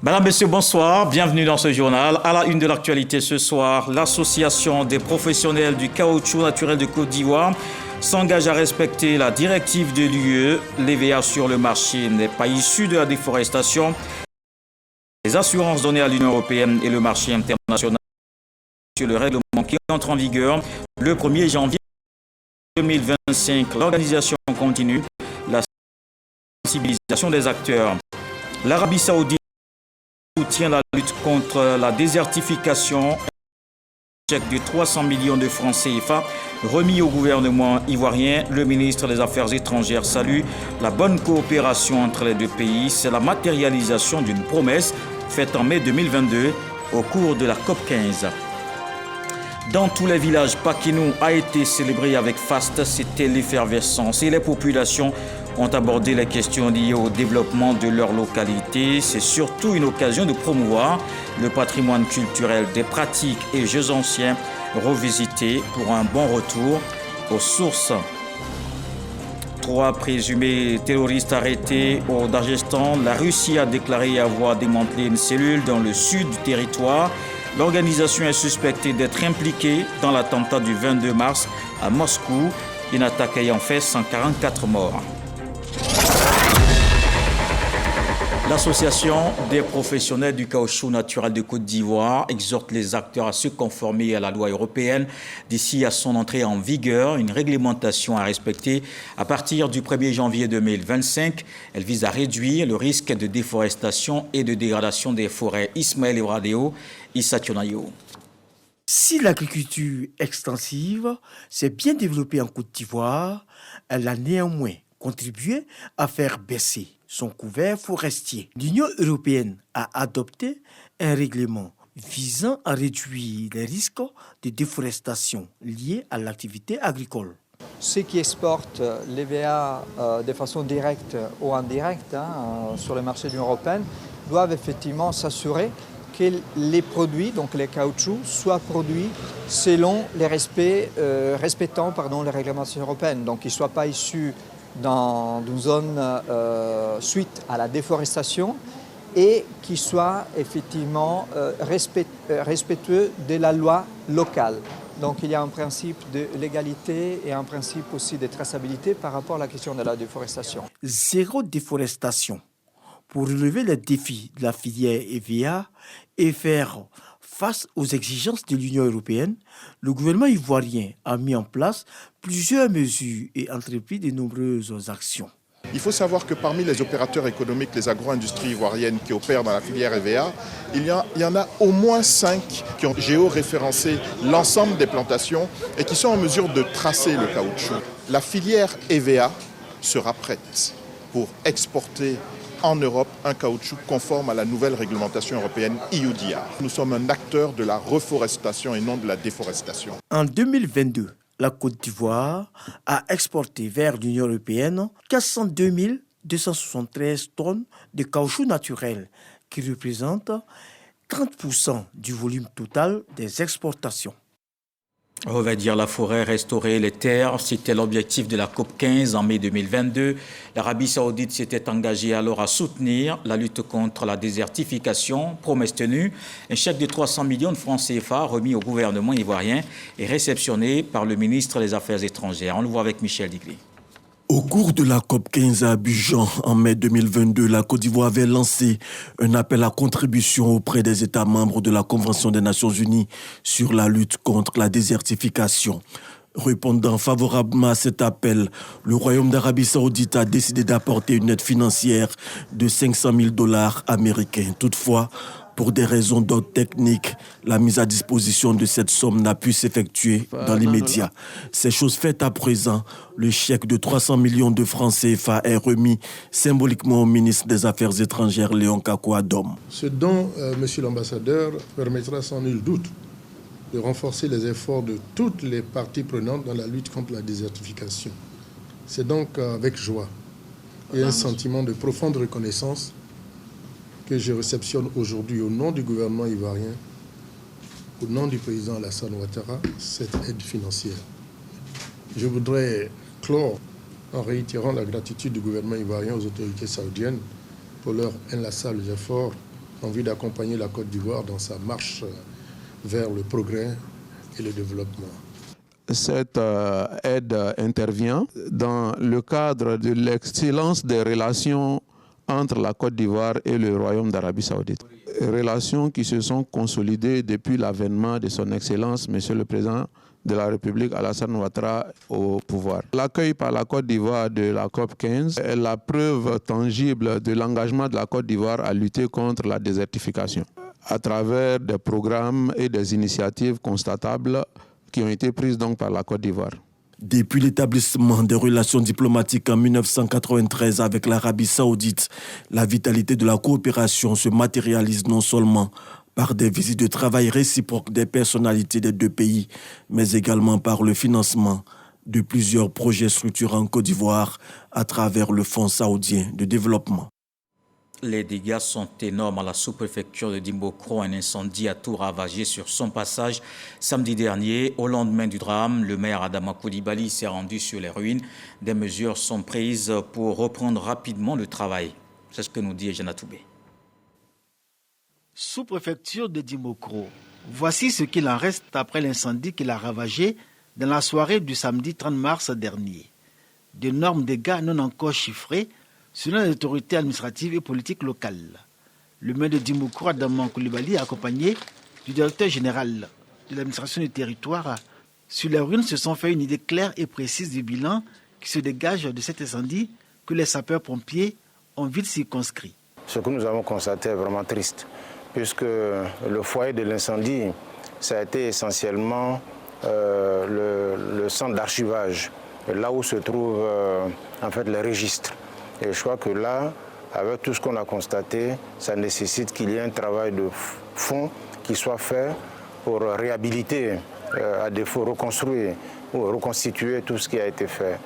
Madame, Monsieur, bonsoir. Bienvenue dans ce journal. À la une de l'actualité ce soir, l'Association des professionnels du caoutchouc naturel de Côte d'Ivoire s'engage à respecter la directive de l'UE. L'EVA sur le marché n'est pas issu de la déforestation. Les assurances données à l'Union européenne et le marché international sur le règlement qui entre en vigueur le 1er janvier 2025. L'organisation continue la sensibilisation des acteurs. L'Arabie Saoudite soutient la lutte contre la désertification. Un chèque de 300 millions de francs CFA remis au gouvernement ivoirien. Le ministre des Affaires étrangères salue la bonne coopération entre les deux pays. C'est la matérialisation d'une promesse faite en mai 2022 au cours de la COP 15. Dans tous les villages, Pakinou a été célébré avec faste. C'était l'effervescence et les populations ont abordé les questions liées au développement de leur localité. C'est surtout une occasion de promouvoir le patrimoine culturel, des pratiques et jeux anciens revisités pour un bon retour aux sources. 3 présumés terroristes arrêtés au Daghestan. La Russie a déclaré avoir démantelé une cellule dans le sud du territoire. L'organisation est suspectée d'être impliquée dans l'attentat du 22 mars à Moscou, une attaque ayant fait 144 morts. L'Association des professionnels du caoutchouc naturel de Côte d'Ivoire exhorte les acteurs à se conformer à la loi européenne d'ici à son entrée en vigueur. Une réglementation à respecter à partir du 1er janvier 2025. Elle vise à réduire le risque de déforestation et de dégradation des forêts. Ismaël Evradeo, Issa Tionayo. Si l'agriculture extensive s'est bien développée en Côte d'Ivoire, elle a néanmoins contribué à faire baisser son couvert forestier. L'Union européenne a adopté un règlement visant à réduire les risques de déforestation liés à l'activité agricole. Ceux qui exportent l'EVA de façon directe ou indirecte sur le marché de l'Union européenne doivent effectivement s'assurer que les produits, donc les caoutchoucs, soient produits selon les respectant les réglementations européennes. Donc qu'ils ne soient pas issus dans une zone suite à la déforestation et qui soit effectivement respectueux de la loi locale. Donc il y a un principe de légalité et un principe aussi de traçabilité par rapport à la question de la déforestation. Zéro déforestation. Pour relever les défis de la filière EVA et faire face aux exigences de l'Union européenne, le gouvernement ivoirien a mis en place plusieurs mesures et entrepris de nombreuses actions. Il faut savoir que parmi les opérateurs économiques, les agro-industries ivoiriennes qui opèrent dans la filière EVA, il y en a au moins 5 qui ont géoréférencé l'ensemble des plantations et qui sont en mesure de tracer le caoutchouc. La filière EVA sera prête pour exporter en Europe un caoutchouc conforme à la nouvelle réglementation européenne EUDR. Nous sommes un acteur de la reforestation et non de la déforestation. En 2022, la Côte d'Ivoire a exporté vers l'Union européenne 402 273 tonnes de caoutchouc naturel, qui représente 30% du volume total des exportations. On va dire la forêt, restaurer les terres, c'était l'objectif de la COP 15 en mai 2022. L'Arabie Saoudite s'était engagée alors à soutenir la lutte contre la désertification, promesse tenue. Un chèque de 300 millions de francs CFA remis au gouvernement ivoirien et réceptionné par le ministre des Affaires étrangères. On le voit avec Michel Digli. Au cours de la COP 15 à Abidjan, en mai 2022, la Côte d'Ivoire avait lancé un appel à contribution auprès des États membres de la Convention des Nations Unies sur la lutte contre la désertification. Répondant favorablement à cet appel, le Royaume d'Arabie Saoudite a décidé d'apporter une aide financière de 500 000 $ américains. Toutefois, pour des raisons d'ordre technique, la mise à disposition de cette somme n'a pu s'effectuer dans l'immédiat. Ces choses faites à présent, le chèque de 300 millions de francs CFA est remis symboliquement au ministre des Affaires étrangères, Léon Kakou-Adom. Ce don, monsieur l'ambassadeur, permettra sans nul doute de renforcer les efforts de toutes les parties prenantes dans la lutte contre la désertification. C'est donc avec joie et un sentiment de profonde reconnaissance que je réceptionne aujourd'hui au nom du gouvernement ivoirien, au nom du président Alassane Ouattara, cette aide financière. Je voudrais clore en réitérant la gratitude du gouvernement ivoirien aux autorités saoudiennes pour leurs inlassables efforts en vue d'accompagner la Côte d'Ivoire dans sa marche vers le progrès et le développement. Cette aide intervient dans le cadre de l'excellence des relations entre la Côte d'Ivoire et le Royaume d'Arabie Saoudite. Relations qui se sont consolidées depuis l'avènement de son Excellence, Monsieur le Président de la République, Alassane Ouattara, au pouvoir. L'accueil par la Côte d'Ivoire de la COP15 est la preuve tangible de l'engagement de la Côte d'Ivoire à lutter contre la désertification, à travers des programmes et des initiatives constatables qui ont été prises donc par la Côte d'Ivoire. Depuis l'établissement des relations diplomatiques en 1993 avec l'Arabie Saoudite, la vitalité de la coopération se matérialise non seulement par des visites de travail réciproques des personnalités des deux pays, mais également par le financement de plusieurs projets structurants en Côte d'Ivoire à travers le Fonds saoudien de développement. Les dégâts sont énormes à la sous-préfecture de Dimbokro. Un incendie a tout ravagé sur son passage samedi dernier. Au lendemain du drame, le maire Adama Coulibaly s'est rendu sur les ruines. Des mesures sont prises pour reprendre rapidement le travail. C'est ce que nous dit Ejana Toubé. Sous-préfecture de Dimbokro. Voici ce qu'il en reste après l'incendie qu'il a ravagé dans la soirée du samedi 30 mars dernier. D'énormes dégâts non encore chiffrés selon les autorités administratives et politiques locales. Le maire de Dimbokro, Adama Coulibaly, accompagné du directeur général de l'administration du territoire, sur les ruines se sont fait une idée claire et précise du bilan qui se dégage de cet incendie que les sapeurs-pompiers ont vite circonscrit. Ce que nous avons constaté est vraiment triste, puisque le foyer de l'incendie, ça a été essentiellement le centre d'archivage, là où se trouvent en fait les registres. Et je crois que là, avec tout ce qu'on a constaté, ça nécessite qu'il y ait un travail de fond qui soit fait pour réhabiliter, à défaut reconstruire ou reconstituer tout ce qui a été fait.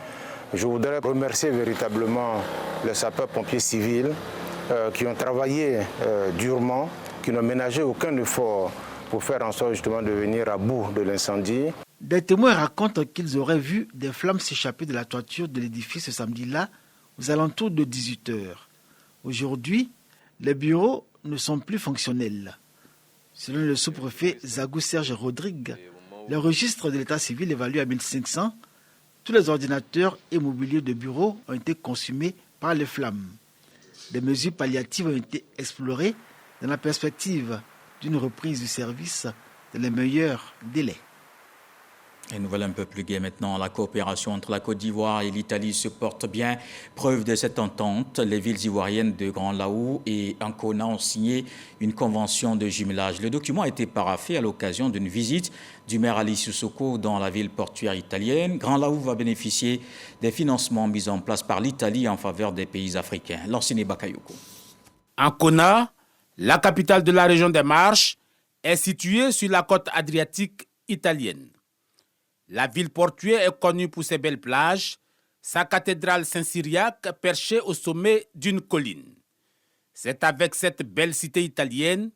Je voudrais remercier véritablement les sapeurs-pompiers civils qui ont travaillé durement, qui n'ont ménagé aucun effort pour faire en sorte justement de venir à bout de l'incendie. Des témoins racontent qu'ils auraient vu des flammes s'échapper de la toiture de l'édifice ce samedi-là, aux alentours de 18h. Aujourd'hui, les bureaux ne sont plus fonctionnels. Selon le sous-préfet Zagou Serge Rodrigue, le registre de l'état civil évalué à 1500, tous les ordinateurs et mobiliers de bureau ont été consumés par les flammes. Des mesures palliatives ont été explorées dans la perspective d'une reprise du service dans les meilleurs délais. Une nouvelle un peu plus gaie maintenant. La coopération entre la Côte d'Ivoire et l'Italie se porte bien. Preuve de cette entente, les villes ivoiriennes de Grand Laou et Ancona ont signé une convention de jumelage. Le document a été paraphé à l'occasion d'une visite du maire Ali Sissoko dans la ville portuaire italienne. Grand Laou va bénéficier des financements mis en place par l'Italie en faveur des pays africains. Lansine Bakayoko. Ancona, la capitale de la région des Marches, est située sur la côte adriatique italienne. La ville portuaire est connue pour ses belles plages, sa cathédrale Saint-Cyriaque perchée au sommet d'une colline. C'est avec cette belle cité italienne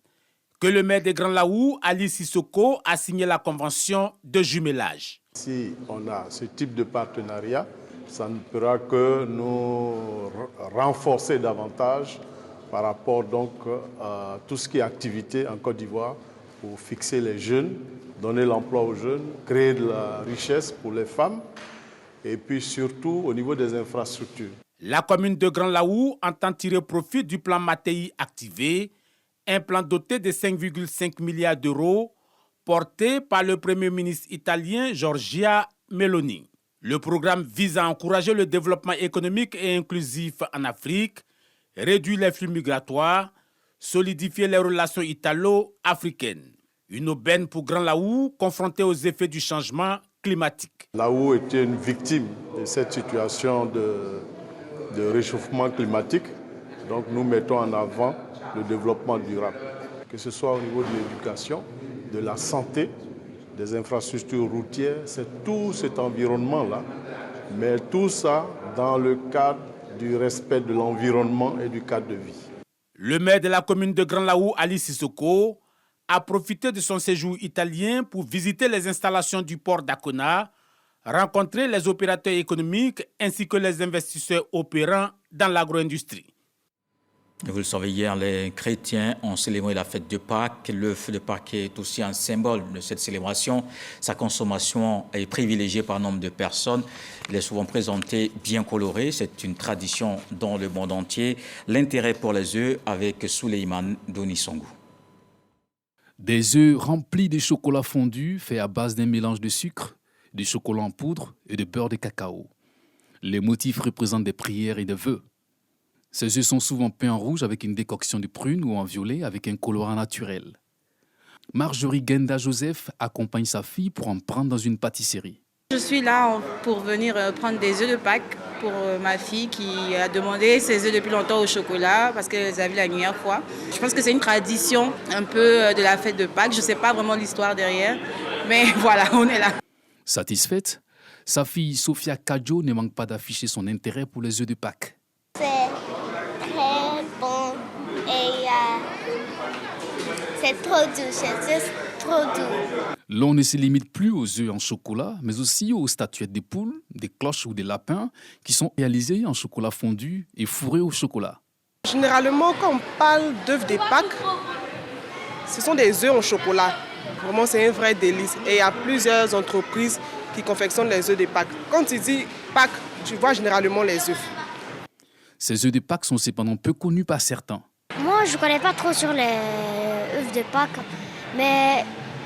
que le maire de Grand Laou, Ali Sissoko, a signé la convention de jumelage. Si on a ce type de partenariat, ça ne pourra que nous renforcer davantage par rapport donc à tout ce qui est activité en Côte d'Ivoire pour fixer les jeunes, donner l'emploi aux jeunes, créer de la richesse pour les femmes et puis surtout au niveau des infrastructures. La commune de Grand Laou entend tirer profit du plan Mattei activé, un plan doté de 5,5 milliards d'euros porté par le Premier ministre italien Giorgia Meloni. Le programme vise à encourager le développement économique et inclusif en Afrique, réduire les flux migratoires, solidifier les relations italo-africaines. Une aubaine pour Grand Laou, confronté aux effets du changement climatique. Laou était une victime de cette situation de réchauffement climatique. Donc nous mettons en avant le développement durable, que ce soit au niveau de l'éducation, de la santé, des infrastructures routières, c'est tout cet environnement-là, mais tout ça dans le cadre du respect de l'environnement et du cadre de vie. Le maire de la commune de Grand Laou, Ali Sissoko, a profité de son séjour italien pour visiter les installations du port d'Ancona, rencontrer les opérateurs économiques ainsi que les investisseurs opérant dans l'agro-industrie. Vous le savez, hier, les chrétiens ont célébré la fête de Pâques. Le feu de Pâques est aussi un symbole de cette célébration. Sa consommation est privilégiée par nombre de personnes. Il est souvent présenté bien coloré. C'est une tradition dans le monde entier. L'intérêt pour les œufs avec Souleymane Donisongou. Des œufs remplis de chocolat fondu fait à base d'un mélange de sucre, de chocolat en poudre et de beurre de cacao. Les motifs représentent des prières et des vœux. Ces œufs sont souvent peints en rouge avec une décoction de prune ou en violet avec un colorant naturel. Marjorie Genda Joseph accompagne sa fille pour en prendre dans une pâtisserie. Je suis là pour venir prendre des œufs de Pâques pour ma fille qui a demandé ses œufs depuis longtemps au chocolat parce qu'elle les a vus la dernière fois. Je pense que c'est une tradition un peu de la fête de Pâques. Je ne sais pas vraiment l'histoire derrière, mais voilà, on est là. Satisfaite, sa fille Sophia Kadjo ne manque pas d'afficher son intérêt pour les œufs de Pâques. C'est très bon et c'est trop doux, c'est juste trop doux. L'on ne se limite plus aux œufs en chocolat, mais aussi aux statuettes de poules, des cloches ou des lapins qui sont réalisés en chocolat fondu et fourrés au chocolat. Généralement, quand on parle d'œufs de Pâques, ce sont des œufs en chocolat. Vraiment, c'est un vrai délice. Et il y a plusieurs entreprises qui confectionnent les œufs de Pâques. Quand tu dis Pâques, tu vois généralement les œufs. Ces œufs de Pâques sont cependant peu connus par certains. Moi, je ne connais pas trop sur les œufs de Pâques, mais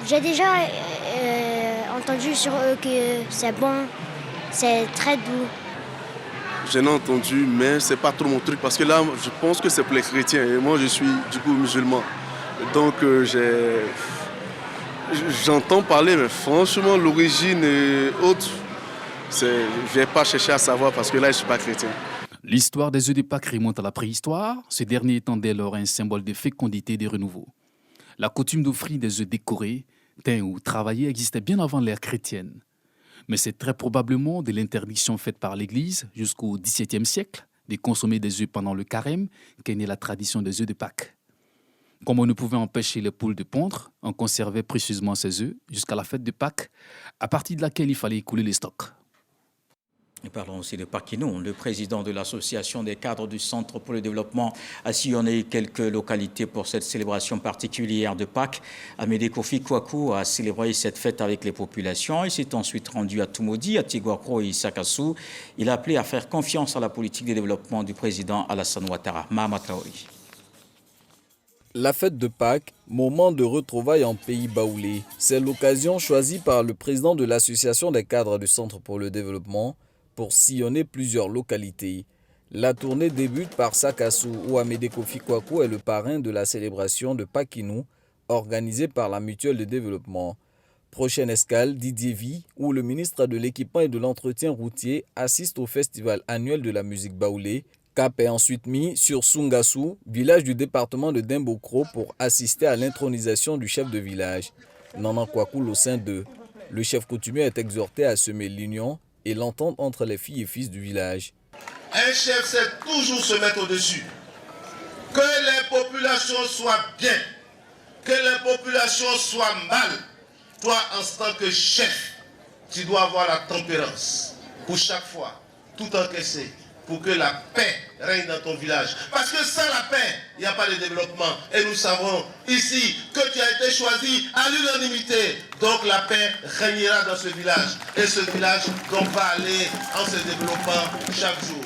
j'ai déjà entendu sur eux que c'est bon, c'est très doux. J'en ai entendu, mais c'est pas trop mon truc parce que là, je pense que c'est pour les chrétiens et moi, je suis du coup musulman. Donc, j'entends parler, mais franchement, l'origine et autres, je ne vais pas chercher à savoir parce que là, je ne suis pas chrétien. L'histoire des œufs de Pâques remonte à la préhistoire, ce dernier étant dès lors un symbole de fécondité et de renouveau. La coutume d'offrir des œufs décorés, teints ou travaillés existait bien avant l'ère chrétienne. Mais c'est très probablement de l'interdiction faite par l'Église jusqu'au XVIIe siècle de consommer des œufs pendant le carême qu'est née la tradition des œufs de Pâques. Comme on ne pouvait empêcher les poules de pondre, on conservait précieusement ces œufs jusqu'à la fête de Pâques, à partir de laquelle il fallait écouler les stocks. Et parlons aussi de Paquinou. Le président de l'association des cadres du Centre pour le développement a sillonné quelques localités pour cette célébration particulière de Pâques. Amédée Kofi Kouakou a célébré cette fête avec les populations. Il s'est ensuite rendu à Tumodi, à Tigouakro et Sakassou. Il a appelé à faire confiance à la politique de développement du président Alassane Ouattara. Mahama Traoré. La fête de Pâques, moment de retrouvailles en pays baoulé. C'est l'occasion choisie par le président de l'association des cadres du Centre pour le développement pour sillonner plusieurs localités. La tournée débute par Sakassou, où Amédée Kofi Kouakou est le parrain de la célébration de Paquinou, organisée par la Mutuelle de développement. Prochaine escale, Didiévi, où le ministre de l'Équipement et de l'Entretien routier assiste au festival annuel de la musique baoulé. Cap est ensuite mis sur Sungassou, village du département de Dimbokro, pour assister à l'intronisation du chef de village. Nanan Kouakou au sein d'eux. Le chef coutumier est exhorté à semer l'union et l'entente entre les filles et fils du village. Un chef sait toujours se mettre au-dessus. Que les populations soient bien, que les populations soient mal. Toi, en tant que chef, tu dois avoir la tempérance pour chaque fois, tout encaisser, pour que la paix règne dans ton village. Parce que sans la paix, il n'y a pas de développement. Et nous savons ici que tu as été choisi à l'unanimité. Donc la paix régnera dans ce village. Et ce village donc va aller en se développant chaque jour.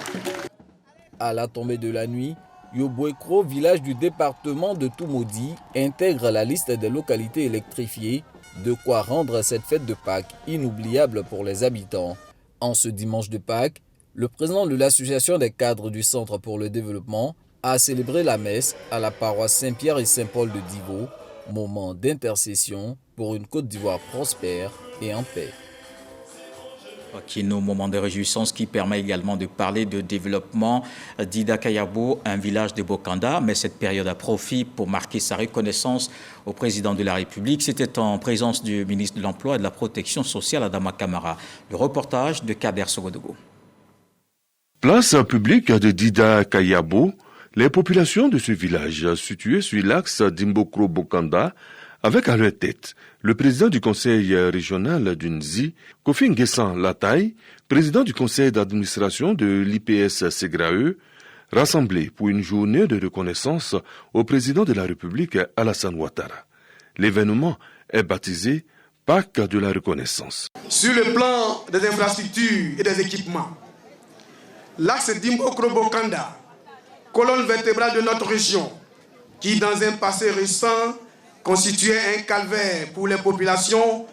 À la tombée de la nuit, Yobouekro, village du département de Tumodi, intègre la liste des localités électrifiées, de quoi rendre cette fête de Pâques inoubliable pour les habitants. En ce dimanche de Pâques, le président de l'association des cadres du Centre pour le développement a célébré la messe à la paroisse Saint-Pierre et Saint-Paul de Divo, moment d'intercession pour une Côte d'Ivoire prospère et en paix. Paquinou, moment de réjouissance qui permet également de parler de développement d'Ida Kayabo, un village de Bokanda, mais cette période a profit pour marquer sa reconnaissance au président de la République. C'était en présence du ministre de l'Emploi et de la Protection sociale, Adama Kamara. Le reportage de Kader Sogodogo. Place publique de Dida Kayabo, les populations de ce village situé sur l'axe Dimbokro-Bokanda, avec à leur tête le président du conseil régional du Nzi, Kofi Nguessan Lataï, président du conseil d'administration de l'IPS Segrae, rassemblés pour une journée de reconnaissance au président de la République Alassane Ouattara. L'événement est baptisé Pâques de la reconnaissance. Sur le plan des infrastructures et des équipements, l'axe Dimbokro-Bokanda, colonne vertébrale de notre région, qui dans un passé récent constituait un calvaire pour les populations,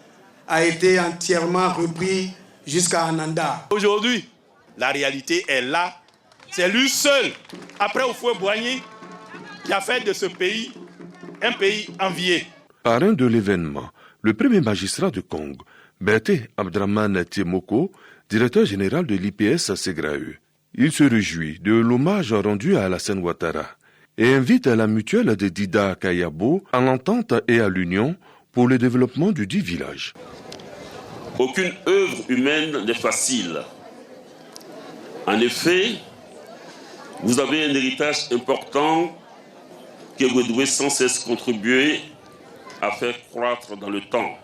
a été entièrement repris jusqu'à Ananda. Aujourd'hui, la réalité est là. C'est lui seul, après Houphouët-Boigny, qui a fait de ce pays un pays envié. Parrain de l'événement, le premier magistrat de Congo, Berté Abdraman Tiemoko, directeur général de l'IPS Ségrae. Il se réjouit de l'hommage rendu à Alassane Ouattara et invite à la mutuelle de Dida Kayabo à l'entente et à l'union pour le développement du dit village. Aucune œuvre humaine n'est facile. En effet, vous avez un héritage important que vous devez sans cesse contribuer à faire croître dans le temps.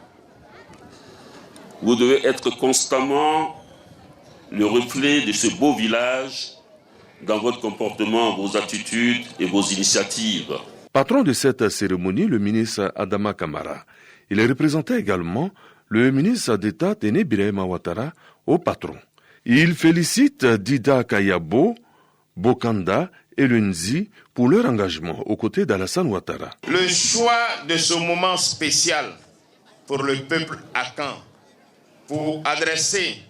Vous devez être constamment le reflet de ce beau village dans votre comportement, vos attitudes et vos initiatives. Patron de cette cérémonie, le ministre Adama Kamara. Il représentait également le ministre d'État Téné Birahima Ouattara au patron. Il félicite Dida Kayabo, Bokanda et Lunzi pour leur engagement aux côtés d'Alassane Ouattara. Le choix de ce moment spécial pour le peuple akan, pour adresser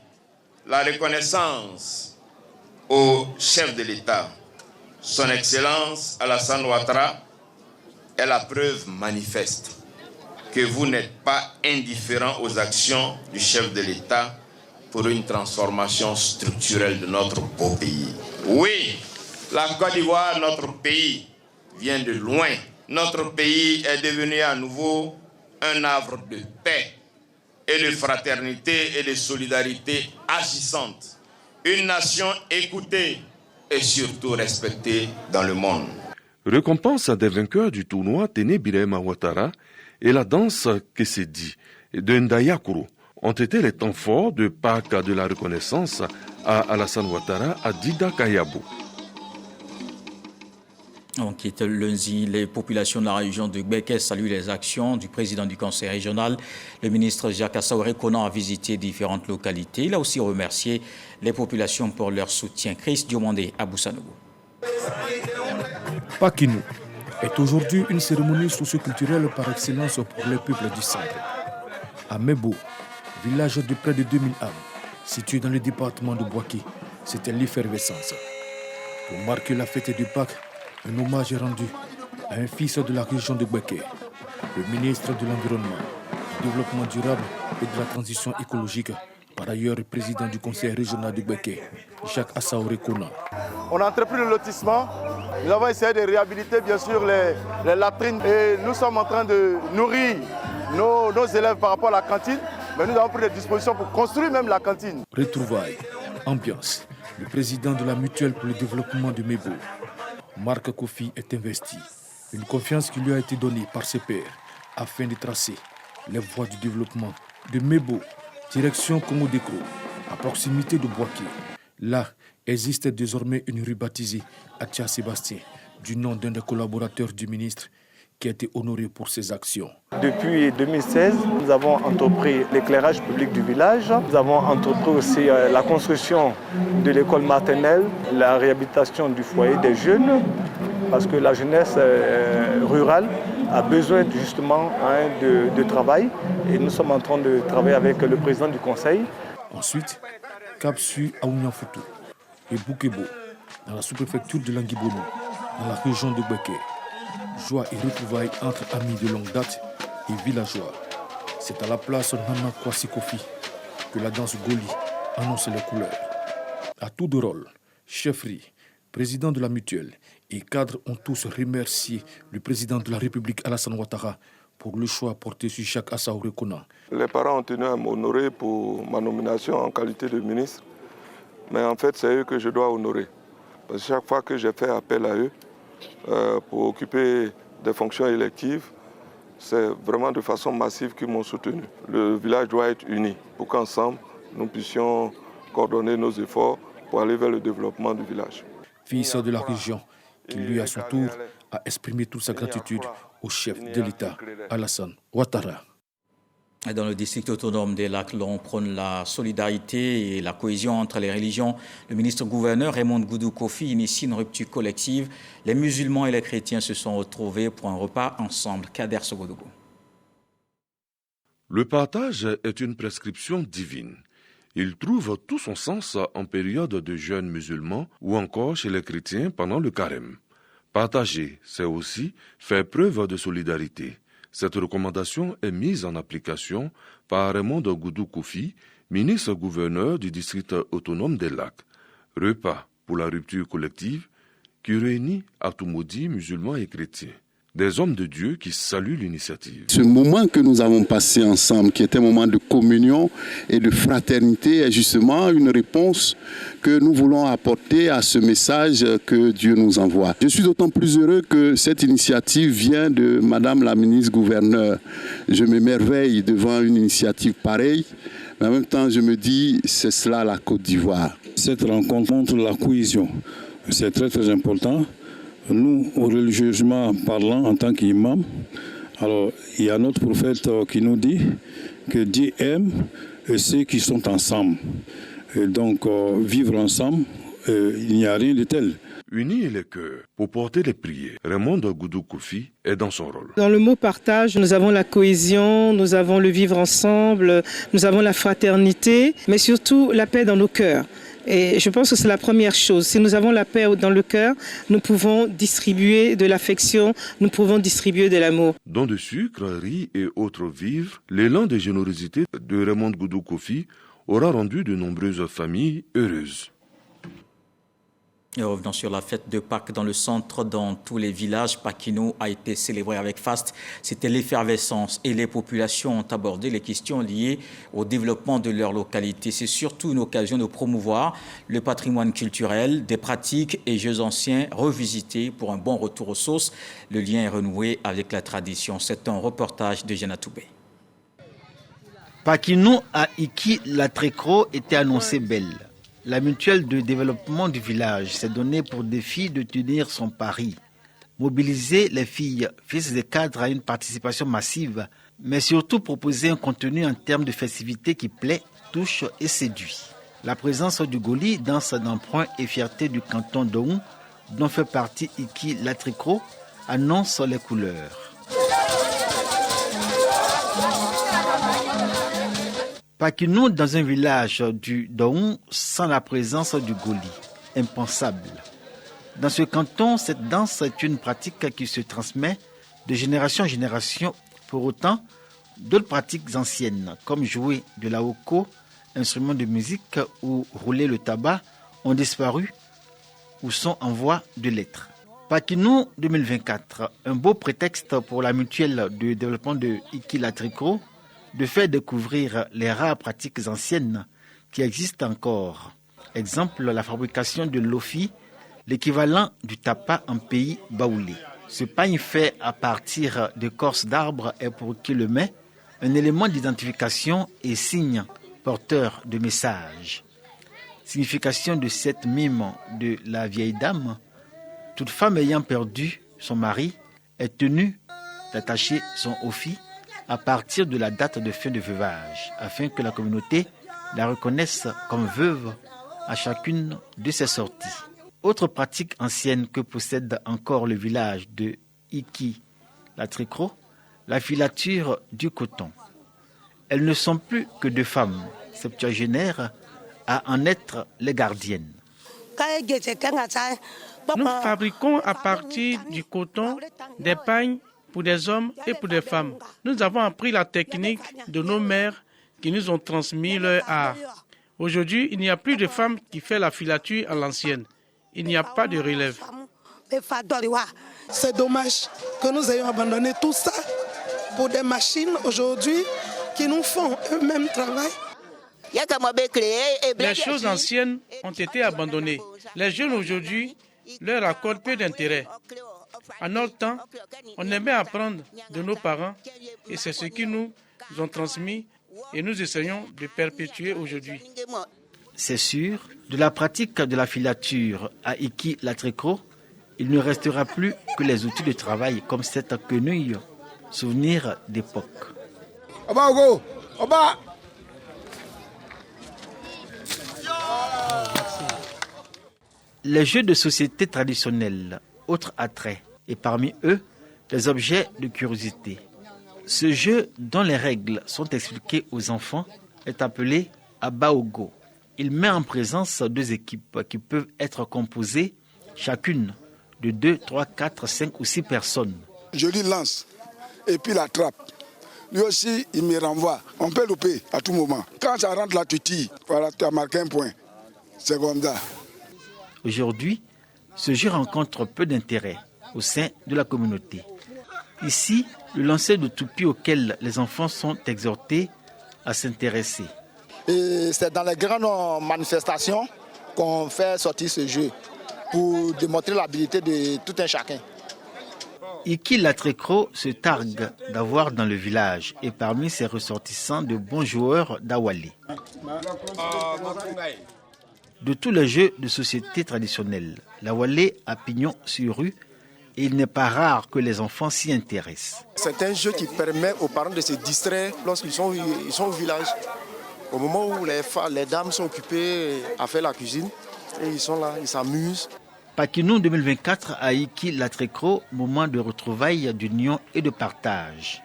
la reconnaissance au chef de l'État, son Excellence Alassane Ouattara, est la preuve manifeste que vous n'êtes pas indifférent aux actions du chef de l'État pour une transformation structurelle de notre beau pays. Oui, la Côte d'Ivoire, notre pays, vient de loin. Notre pays est devenu à nouveau un havre de paix et de fraternité et de solidarité agissante. Une nation écoutée et surtout respectée dans le monde. Récompense des vainqueurs du tournoi Téné Birahima Ouattara et la danse Kessedi de Ndayakuru ont été les temps forts de Pâques de la reconnaissance à Alassane Ouattara à Dida Kayabo. On quitte lundi. Les populations de la région de Gbeke saluent les actions du président du conseil régional. Le ministre Jacques Assaouré Konan a visité différentes localités. Il a aussi remercié les populations pour leur soutien. Chris Diomandé à Boussanougou. Pakinou est aujourd'hui une cérémonie socio-culturelle par excellence pour les peuples du centre. À Mebo, village de près de 2000 âmes, situé dans le département de Bouaké, c'était l'effervescence. Pour marquer la fête du Pâques, un hommage est rendu à un fils de la région de Gbeke, le ministre de l'Environnement, du Développement durable et de la Transition écologique, par ailleurs président du conseil régional de Gbeke, Jacques Assaouré Konan. On a entrepris le lotissement, nous avons essayé de réhabiliter bien sûr les latrines et nous sommes en train de nourrir nos élèves par rapport à la cantine, mais nous avons pris des dispositions pour construire même la cantine. Retrouvailles, ambiance, le président de la mutuelle pour le développement de Mebo, Marc Kofi, est investi. Une confiance qui lui a été donnée par ses pairs afin de tracer les voies du développement de Mebo, direction Congo-Décro, à proximité de Bouaké. Là existe désormais une rue baptisée Atia Sébastien, du nom d'un des collaborateurs du ministre qui a été honoré pour ses actions. Depuis 2016, nous avons entrepris l'éclairage public du village. Nous avons entrepris aussi la construction de l'école maternelle, la réhabilitation du foyer des jeunes, parce que la jeunesse rurale a besoin justement de travail. Et nous sommes en train de travailler avec le président du conseil. Ensuite, cap sur Aounianfoutou et Boukebo, dans la sous-préfecture de Languibono, dans la région de Gbeke. Joie et retrouvailles entre amis de longue date et villageois. C'est à la place Nana Kwasi Kofi que la danse Goli annonce les couleurs. À tout de rôle, chefferie, président de la mutuelle et cadres ont tous remercié le président de la République Alassane Ouattara pour le choix porté sur Jacques Assaouré Konan. Les parents ont tenu à m'honorer pour ma nomination en qualité de ministre, mais en fait c'est eux que je dois honorer. Parce que chaque fois que j'ai fait appel à eux, pour occuper des fonctions électives, c'est vraiment de façon massive qu'ils m'ont soutenu. Le village doit être uni pour qu'ensemble, nous puissions coordonner nos efforts pour aller vers le développement du village. fils de la région, qui lui, à son tour, a exprimé toute sa gratitude au chef de l'État, Alassane Ouattara. Dans le district autonome des Lacs, l'on prône la solidarité et la cohésion entre les religions. Le ministre-gouverneur Raymond Goudou Kofi initie une rupture collective. Les musulmans et les chrétiens se sont retrouvés pour un repas ensemble. Kader Sogodougou. Le partage est une prescription divine. Il trouve tout son sens en période de jeûne musulman ou encore chez les chrétiens pendant le carême. Partager, c'est aussi faire preuve de solidarité. Cette recommandation est mise en application par Raymond Goudou Kofi, ministre-gouverneur du district autonome des Lacs. Repas pour la rupture collective qui réunit Atoumodi, musulmans et chrétiens. Des hommes de Dieu qui saluent l'initiative. Ce moment que nous avons passé ensemble, qui était un moment de communion et de fraternité, est justement une réponse que nous voulons apporter à ce message que Dieu nous envoie. Je suis d'autant plus heureux que cette initiative vient de Madame la ministre-gouverneure. Je m'émerveille devant une initiative pareille, mais en même temps je me dis, c'est cela la Côte d'Ivoire. Cette rencontre montre la cohésion. C'est très très important. Nous, religieusement parlant, en tant qu'imam, alors il y a notre prophète qui nous dit que Dieu aime ceux qui sont ensemble. Et donc, vivre ensemble, il n'y a rien de tel. Unir les cœurs pour porter les prières. Raymond Goudou Kofi est dans son rôle. Dans le mot partage, nous avons la cohésion, nous avons le vivre ensemble, nous avons la fraternité, mais surtout la paix dans nos cœurs. Et je pense que c'est la première chose. Si nous avons la paix dans le cœur, nous pouvons distribuer de l'affection, nous pouvons distribuer de l'amour. Dons de sucre, riz et autres vivres, l'élan de générosité de Raymond Goudou Kofi aura rendu de nombreuses familles heureuses. Et revenons sur la fête de Pâques dans le centre, dans tous les villages. Pâquino a été célébré avec faste. C'était l'effervescence et les populations ont abordé les questions liées au développement de leur localité. C'est surtout une occasion de promouvoir le patrimoine culturel, des pratiques et jeux anciens revisités pour un bon retour aux sources. Le lien est renoué avec la tradition. C'est un reportage de Jana Toubé. Pâquino à Iki-Latrécro était annoncée belle. La mutuelle de développement du village s'est donnée pour défi de tenir son pari. Mobiliser les filles, fils des cadres à une participation massive, mais surtout proposer un contenu en termes de festivité qui plaît, touche et séduit. La présence du Goli, danse d'emprunt et fierté du canton d'Oum, dont fait partie Iki-Latrécro, annonce les couleurs. Pâquino dans un village du Dohou sans la présence du Goli. Impensable. Dans ce canton, cette danse est une pratique qui se transmet de génération en génération. Pour autant, d'autres pratiques anciennes, comme jouer de la hoko, instrument de musique ou rouler le tabac, ont disparu ou sont en voie de l'être. Pâquino 2024, un beau prétexte pour la mutuelle de développement de Iki-Latrécro de faire découvrir les rares pratiques anciennes qui existent encore. Exemple, la fabrication de l'ofi, l'équivalent du tapa en pays baoulé. Ce pagne fait à partir d'écorces d'arbres est pour qui le met un élément d'identification et signe porteur de message. Signification de cette mime de la vieille dame, toute femme ayant perdu son mari est tenue d'attacher son ofi à partir de la date de fin de veuvage, afin que la communauté la reconnaisse comme veuve à chacune de ses sorties. Autre pratique ancienne que possède encore le village de Iki-Latrécro, la filature du coton. Elles ne sont plus que deux femmes septuagénaires à en être les gardiennes. Nous fabriquons à partir du coton des pagnes pour des hommes et pour des femmes. Nous avons appris la technique de nos mères qui nous ont transmis leur art. Aujourd'hui, il n'y a plus de femmes qui font la filature à l'ancienne. Il n'y a pas de relève. C'est dommage que nous ayons abandonné tout ça pour des machines aujourd'hui qui nous font eux-mêmes travail. Les choses anciennes ont été abandonnées. Les jeunes aujourd'hui leur accordent peu d'intérêt. À notre temps, on aimait apprendre de nos parents et c'est ce qui nous ont transmis et nous essayons de perpétuer aujourd'hui. C'est sûr, de la pratique de la filature à Iki-Latrécro, il ne restera plus que les outils de travail comme cette quenouille, souvenir d'époque. Les jeux de société traditionnels, autres attraits, et parmi eux, les objets de curiosité. Ce jeu, dont les règles sont expliquées aux enfants, est appelé Abaogo. Il met en présence 2 équipes qui peuvent être composées, chacune, de 2, 3, 4, 5 ou 6 personnes. Je lui lance et puis la trappe. Lui aussi, il me renvoie. On peut louper à tout moment. Quand ça rentre là, tu tires. Voilà, tu as marqué un point. C'est comme ça. Aujourd'hui, ce jeu rencontre peu d'intérêt au sein de la communauté. Ici, le lancer de toupies auquel les enfants sont exhortés à s'intéresser. Et c'est dans les grandes manifestations qu'on fait sortir ce jeu pour démontrer l'habilité de tout un chacun. Iki-Latrécro se targue d'avoir dans le village et parmi ses ressortissants de bons joueurs d'Awali. De tous les jeux de société traditionnels, l'Awali a pignon sur rue et il n'est pas rare que les enfants s'y intéressent. C'est un jeu qui permet aux parents de se distraire lorsqu'ils sont au village. Au moment où les dames sont occupées à faire la cuisine, et ils sont là, ils s'amusent. Pakinou 2024 à Iki-Latrécro, moment de retrouvailles, d'union et de partage.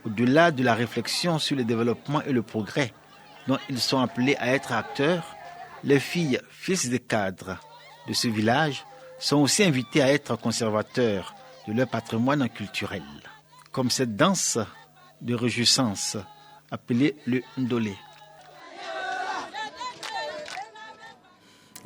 Au-delà de la réflexion sur le développement et le progrès dont ils sont appelés à être acteurs, les filles, fils des cadres de ce village, sont aussi invitées à être conservateurs de leur patrimoine culturel, comme cette danse de réjouissance appelée le Ndolé.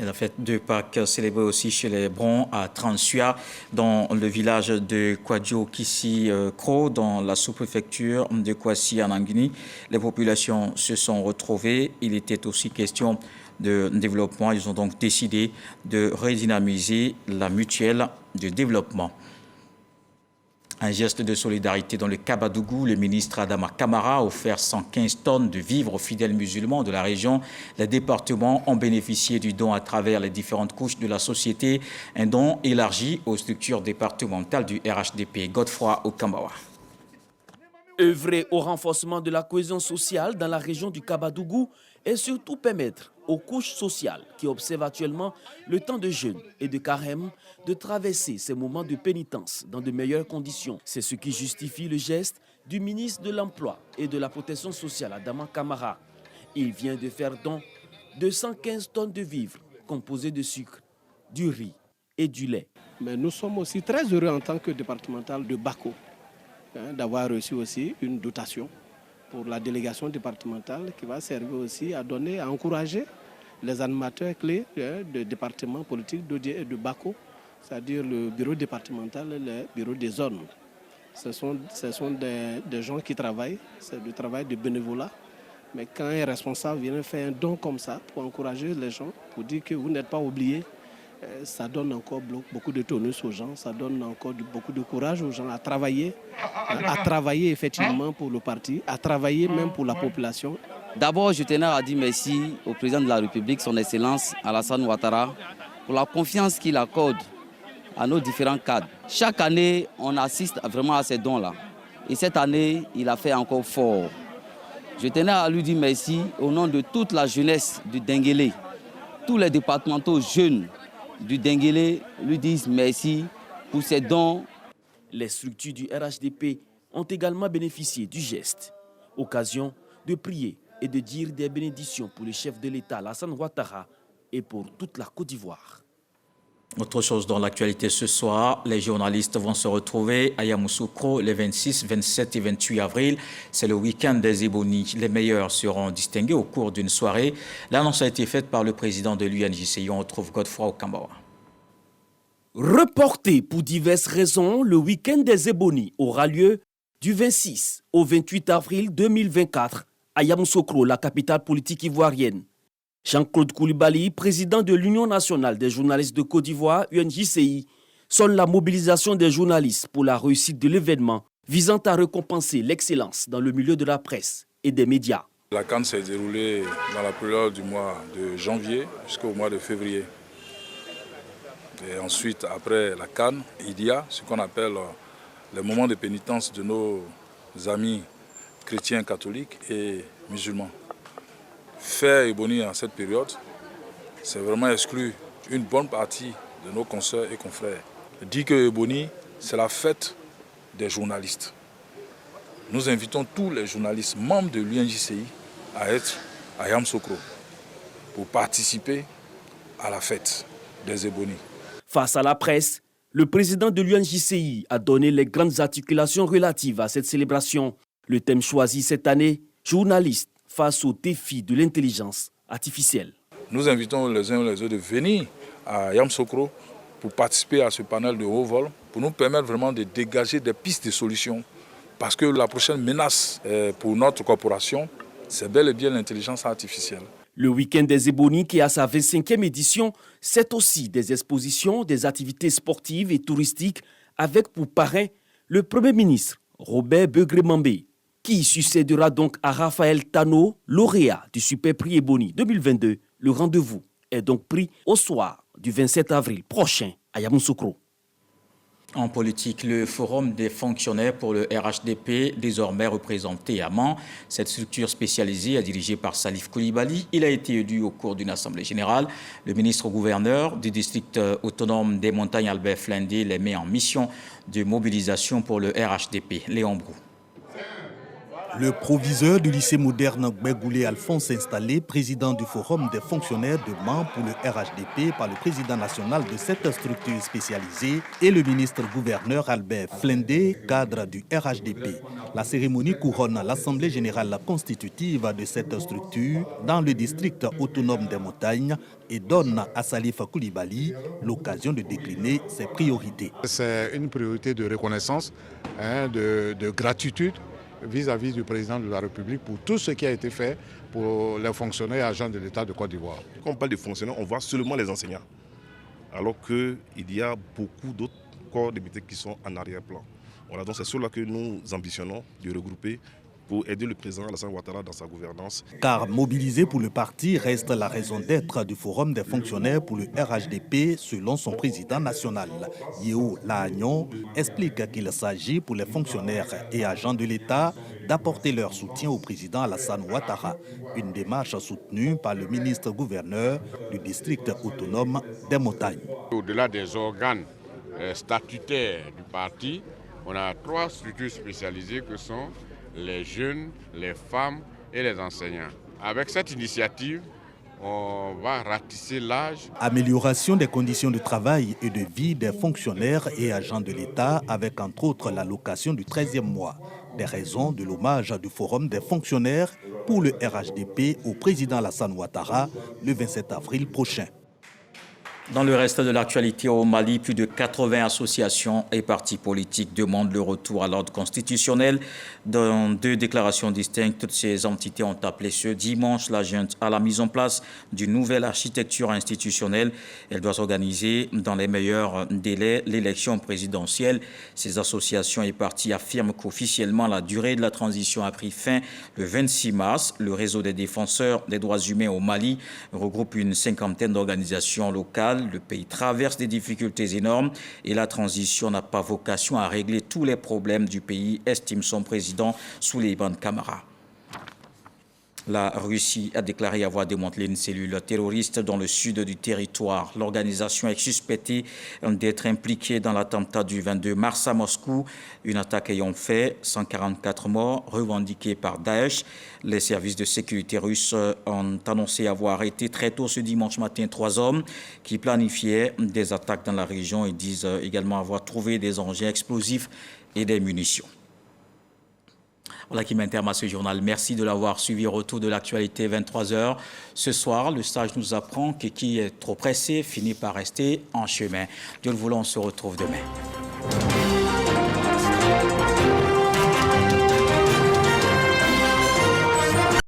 Et la fête de Pâques célébrée aussi chez les Brons à Transua, dans le village de Kwadjo Kissi Kro, dans la sous-préfecture de Kwasi en Guinée. Les populations se sont retrouvées. Il était aussi question de développement. Ils ont donc décidé de redynamiser la mutuelle de développement. Un geste de solidarité dans le Kabadougou, le ministre Adama Kamara a offert 115 tonnes de vivres aux fidèles musulmans de la région. Les départements ont bénéficié du don à travers les différentes couches de la société, un don élargi aux structures départementales du RHDP. Godefroy Okambawa. Œuvrer au renforcement de la cohésion sociale dans la région du Kabadougou et surtout permettre aux couches sociales qui observent actuellement le temps de jeûne et de carême de traverser ces moments de pénitence dans de meilleures conditions. C'est ce qui justifie le geste du ministre de l'Emploi et de la Protection sociale, Adama Kamara. Il vient de faire don de 115 tonnes de vivres composées de sucre, du riz et du lait. Mais nous sommes aussi très heureux en tant que départemental de Bako d'avoir reçu aussi une dotation pour la délégation départementale qui va servir aussi à donner, à encourager les animateurs clés de département politique de Bako, c'est-à-dire le bureau départemental et le bureau des zones. Ce sont des gens qui travaillent, c'est du travail de bénévolat. Mais quand un responsable vient faire un don comme ça pour encourager les gens, pour dire que vous n'êtes pas oubliés, ça donne encore beaucoup de tonus aux gens, ça donne encore beaucoup de courage aux gens à travailler effectivement pour le parti, à travailler même pour la population. D'abord, je tenais à dire merci au président de la République, son Excellence Alassane Ouattara, pour la confiance qu'il accorde à nos différents cadres. Chaque année, on assiste vraiment à ces dons-là. Et cette année, il a fait encore fort. Je tenais à lui dire merci au nom de toute la jeunesse du Denguélé. Tous les départementaux jeunes du Denguélé lui disent merci pour ces dons. Les structures du RHDP ont également bénéficié du geste. Occasion de prier et de dire des bénédictions pour le chef de l'État, Alassane Ouattara, et pour toute la Côte d'Ivoire. Autre chose dans l'actualité ce soir, les journalistes vont se retrouver à Yamoussoukro les 26, 27 et 28 avril. C'est le week-end des Ébonies. Les meilleurs seront distingués au cours d'une soirée. L'annonce a été faite par le président de l'UNJCI. On retrouve Godefroy Okambawa. Reporté pour diverses raisons, le week-end des Ébonies aura lieu du 26 au 28 avril 2024 à Yamoussoukro, la capitale politique ivoirienne. Jean-Claude Koulibaly, président de l'Union nationale des journalistes de Côte d'Ivoire, UNJCI, sonne la mobilisation des journalistes pour la réussite de l'événement visant à récompenser l'excellence dans le milieu de la presse et des médias. La CAN s'est déroulée dans la période du mois de janvier jusqu'au mois de février. Et ensuite, après la CAN, il y a ce qu'on appelle le moment de pénitence de nos amis chrétiens, catholiques et musulmans. Faire Eboni en cette période, c'est vraiment exclure une bonne partie de nos consoeurs et confrères. Dit que Eboni, c'est la fête des journalistes. Nous invitons tous les journalistes membres de l'UNJCI à être à Yamoussoukro pour participer à la fête des Eboni. Face à la presse, le président de l'UNJCI a donné les grandes articulations relatives à cette célébration. Le thème choisi cette année, journalistes face au défi de l'intelligence artificielle. Nous invitons les uns et les autres de venir à Yamoussoukro pour participer à ce panel de haut vol, pour nous permettre vraiment de dégager des pistes de solutions. Parce que la prochaine menace pour notre corporation, c'est bel et bien l'intelligence artificielle. Le week-end des Eboni, qui a sa 25e édition, c'est aussi des expositions, des activités sportives et touristiques, avec pour parrain le Premier ministre Robert Begré-Mambé, qui succédera donc à Raphaël Tano, lauréat du Super Prix Eboni 2022. Le rendez-vous est donc pris au soir du 27 avril prochain à Yamoussoukro. En politique, le Forum des fonctionnaires pour le RHDP, désormais représenté à Mans. Cette structure spécialisée est dirigée par Salif Koulibaly. Il a été élu au cours d'une assemblée générale. Le ministre-gouverneur du district autonome des montagnes, Albert Flindé, les met en mission de mobilisation pour le RHDP. Léon Brou. Le proviseur du lycée moderne Gbegoulé Alphonse installé, président du Forum des fonctionnaires de Mans pour le RHDP par le président national de cette structure spécialisée et le ministre-gouverneur Albert Flindé, cadre du RHDP. La cérémonie couronne l'Assemblée générale constitutive de cette structure dans le district autonome des montagnes et donne à Salif Koulibaly l'occasion de décliner ses priorités. C'est une priorité de reconnaissance, de gratitude vis-à-vis du président de la République pour tout ce qui a été fait pour les fonctionnaires et agents de l'État de Côte d'Ivoire. Quand on parle de fonctionnaires, on voit seulement les enseignants, alors qu'il y a beaucoup d'autres corps de métier qui sont en arrière-plan. Voilà, donc c'est cela que nous ambitionnons de regrouper pour aider le président Alassane Ouattara dans sa gouvernance. Car mobiliser pour le parti reste la raison d'être du Forum des fonctionnaires pour le RHDP, selon son président national. Yeo Lahagnon explique qu'il s'agit pour les fonctionnaires et agents de l'État d'apporter leur soutien au président Alassane Ouattara. Une démarche soutenue par le ministre-gouverneur du district autonome des montagnes. Au-delà des organes statutaires du parti, on a 3 structures spécialisées que sont les jeunes, les femmes et les enseignants. Avec cette initiative, on va ratisser l'âge. Amélioration des conditions de travail et de vie des fonctionnaires et agents de l'État avec entre autres l'allocation du 13e mois. Des raisons de l'hommage du Forum des fonctionnaires pour le RHDP au président Alassane Ouattara le 27 avril prochain. Dans le reste de l'actualité au Mali, plus de 80 associations et partis politiques demandent le retour à l'ordre constitutionnel. Dans 2 déclarations distinctes, toutes ces entités ont appelé ce dimanche la junte à la mise en place d'une nouvelle architecture institutionnelle. Elle doit organiser dans les meilleurs délais l'élection présidentielle. Ces associations et partis affirment qu'officiellement la durée de la transition a pris fin le 26 mars. Le réseau des défenseurs des droits humains au Mali regroupe une 50aine d'organisations locales. Le pays traverse des difficultés énormes et la transition n'a pas vocation à régler tous les problèmes du pays, estime son président Souleymane Camara. La Russie a déclaré avoir démantelé une cellule terroriste dans le sud du territoire. L'organisation est suspectée d'être impliquée dans l'attentat du 22 mars à Moscou, une attaque ayant fait 144 morts revendiquée par Daesh. Les services de sécurité russes ont annoncé avoir arrêté très tôt ce dimanche matin 3 hommes qui planifiaient des attaques dans la région et disent également avoir trouvé des engins explosifs et des munitions. Voilà qui met terme à ce journal. Merci de l'avoir suivi. Retour de l'actualité 23h. Ce soir, le sage nous apprend que qui est trop pressé finit par rester en chemin. Dieu le voulant, on se retrouve demain.